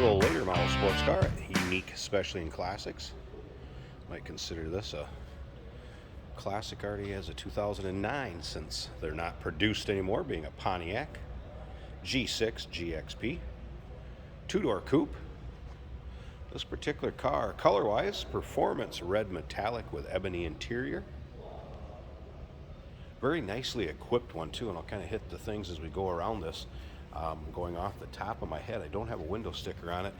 a little later model sports car, unique especially in classics. Might consider this a classic. Already has a 2009 since they're not produced anymore, being a Pontiac G6 GXP. Two-door coupe. This particular car, color-wise, performance red metallic with ebony interior. Very nicely equipped one too, and I'll kind of hit the things as we go around this. Going off the top of my head, I don't have a window sticker on it,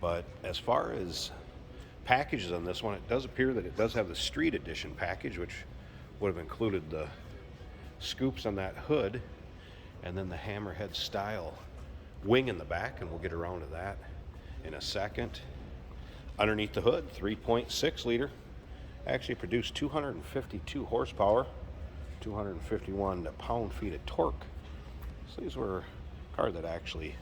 but as far as packages on this one, it does appear that it does have the street edition package, which would have included the scoops on that hood and then the hammerhead style wing in the back, and we'll get around to that in a second. Underneath the hood, 3.6 liter, actually produced 252 horsepower, 251 pound-feet of torque. So these were a car that actually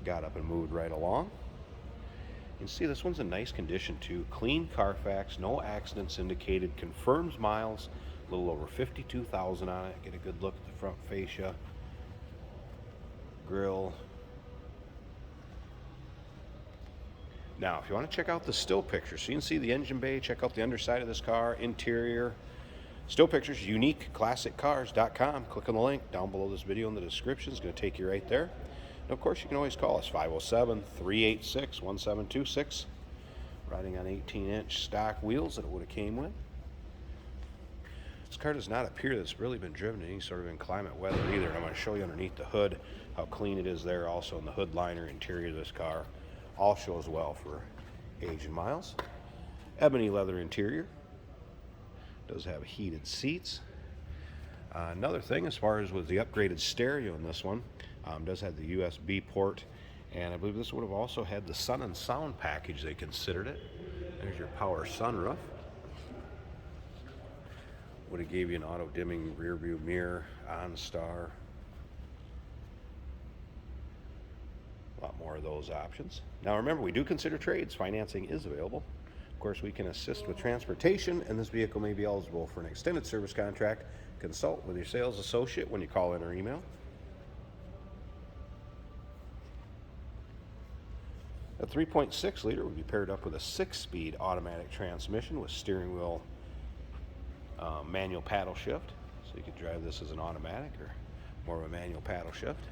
got up and moved right along. You can see this one's in nice condition too. Clean Carfax, no accidents indicated, confirms miles, a little over 52,000 on it. Get a good look at the front fascia, grill. Now, if you want to check out the still pictures, so you can see the engine bay, check out the underside of this car, interior. Still pictures, uniqueclassiccars.com. Click on the link down below this video in the description. It's going to take you right there. And of course, you can always call us, 507-386-1726. Riding on 18-inch stock wheels that it would have came with. This car does not appear that it's really been driven in any sort of inclement weather either. And I'm going to show you underneath the hood how clean it is there. Also in the hood liner, interior of this car, all shows well for age and miles. Ebony leather interior. Does have heated seats. Another thing, as far as with the upgraded stereo in this one, does have the USB port, and I believe this would have also had the Sun and Sound package. They considered it. There's your power sunroof. Would have gave you an auto dimming rear view mirror, OnStar. A lot more of those options. Now remember, we do consider trades. Financing is available. Of course, we can assist with transportation, and this vehicle may be eligible for an extended service contract. Consult with your sales associate when you call in or email. A 3.6 liter would be paired up with a 6-speed automatic transmission with steering wheel manual paddle shift. So you could drive this as an automatic or more of a manual paddle shift.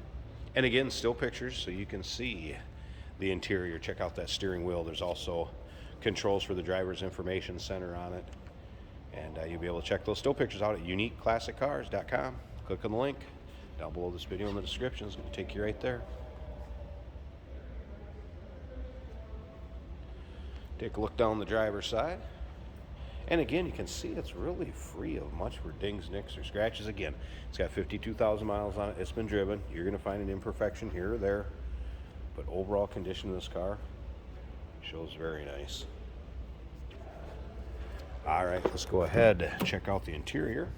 And again, still pictures so you can see the interior. Check out that steering wheel. There's also controls for the driver's information center on it, and you'll be able to check those still pictures out at uniqueclassiccars.com. Click on the link down below this video in the description. It's going to take you right there. Take a look down the driver's side, and again, you can see it's really free of much for dings, nicks, or scratches. Again, it's got 52,000 miles on it. It's been driven. You're going to find an imperfection here or there, but overall condition of this car shows very nice. All right, let's go ahead and check out the interior.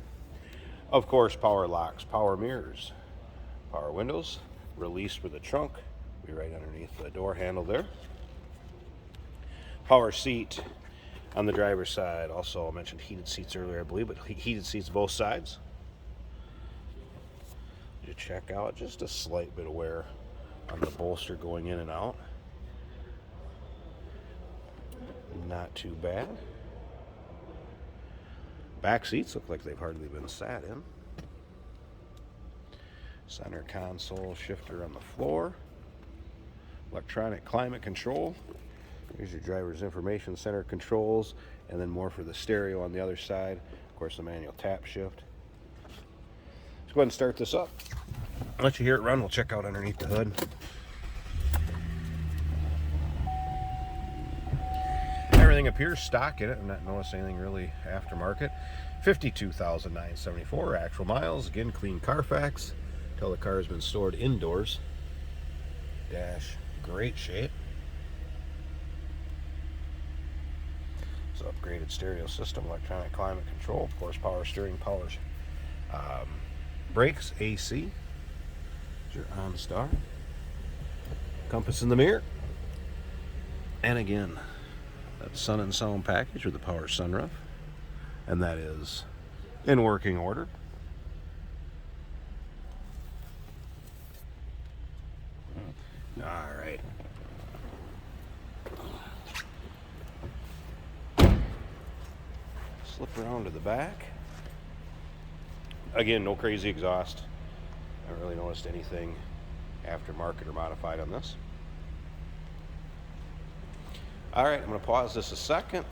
Of course, power locks, power mirrors, power windows, release for the trunk. Be right underneath the door handle there. Power seat on the driver's side. Also, I mentioned heated seats earlier, I believe, but heated seats both sides. You check out just a slight bit of wear on the bolster going in and out. Not too bad. Back seats look like they've hardly been sat in. Center console shifter on the floor. Electronic climate control. Here's your driver's information center controls, and then more for the stereo on the other side. Of course, the manual tap shift. Let's go ahead and start this up. I'll let you hear it run. We'll check out underneath the hood. Everything appears stock in it. I'm not noticing anything really aftermarket. 52,974 actual miles. Again, clean Carfax. Tell the car has been stored indoors. Dash, great shape. It's an upgraded stereo system, electronic climate control, of course, power steering, power brakes, AC. There's your OnStar. Compass in the mirror. And again, that Sun and Sound package with the power sunroof, and that is in working order. All right. slip around to the back. Again, no crazy exhaust. I haven't really noticed anything aftermarket or modified on this. All right, I'm going to pause this a second.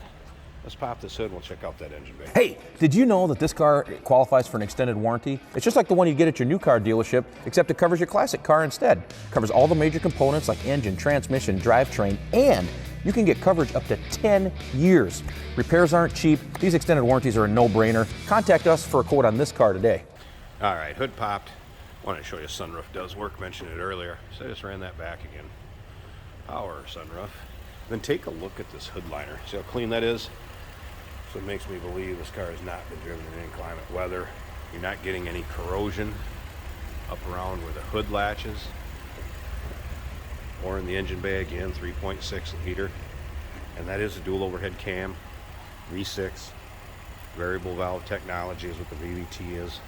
Let's pop this hood and we'll check out that engine bay. Hey, did you know that this car qualifies for an extended warranty? It's just like the one you get at your new car dealership, except it covers your classic car instead. It covers all the major components like engine, transmission, drivetrain, and you can get coverage up to 10 years. Repairs aren't cheap. These extended warranties are a no-brainer. Contact us for a quote on this car today. All right, hood popped. I want to show you sunroof does work. Mentioned it earlier, so I just ran that back again. Power sunroof. Then take a look at this hood liner. See how clean that is? So it makes me believe this car has not been driven in inclement weather. You're not getting any corrosion up around where the hood latches or in the engine bay. Again, 3.6 liter, and that is a dual overhead cam, V6, variable valve technology is what the VVT is.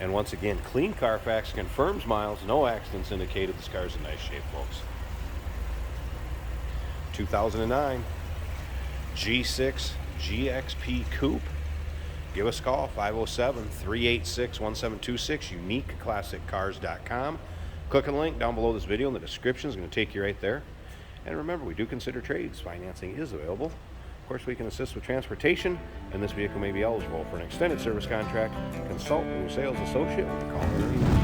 And once again, clean Carfax confirms miles, no accidents indicated. This car is in nice shape, folks. 2009 G6 GXP Coupe. Give us a call, 507-386-1726, uniqueclassiccars.com. Click on the link down below this video in the description. It's going to take you right there. And remember, we do consider trades. Financing is available. Of course, we can assist with transportation, and this vehicle may be eligible for an extended service contract. Consult with your sales associate with the call.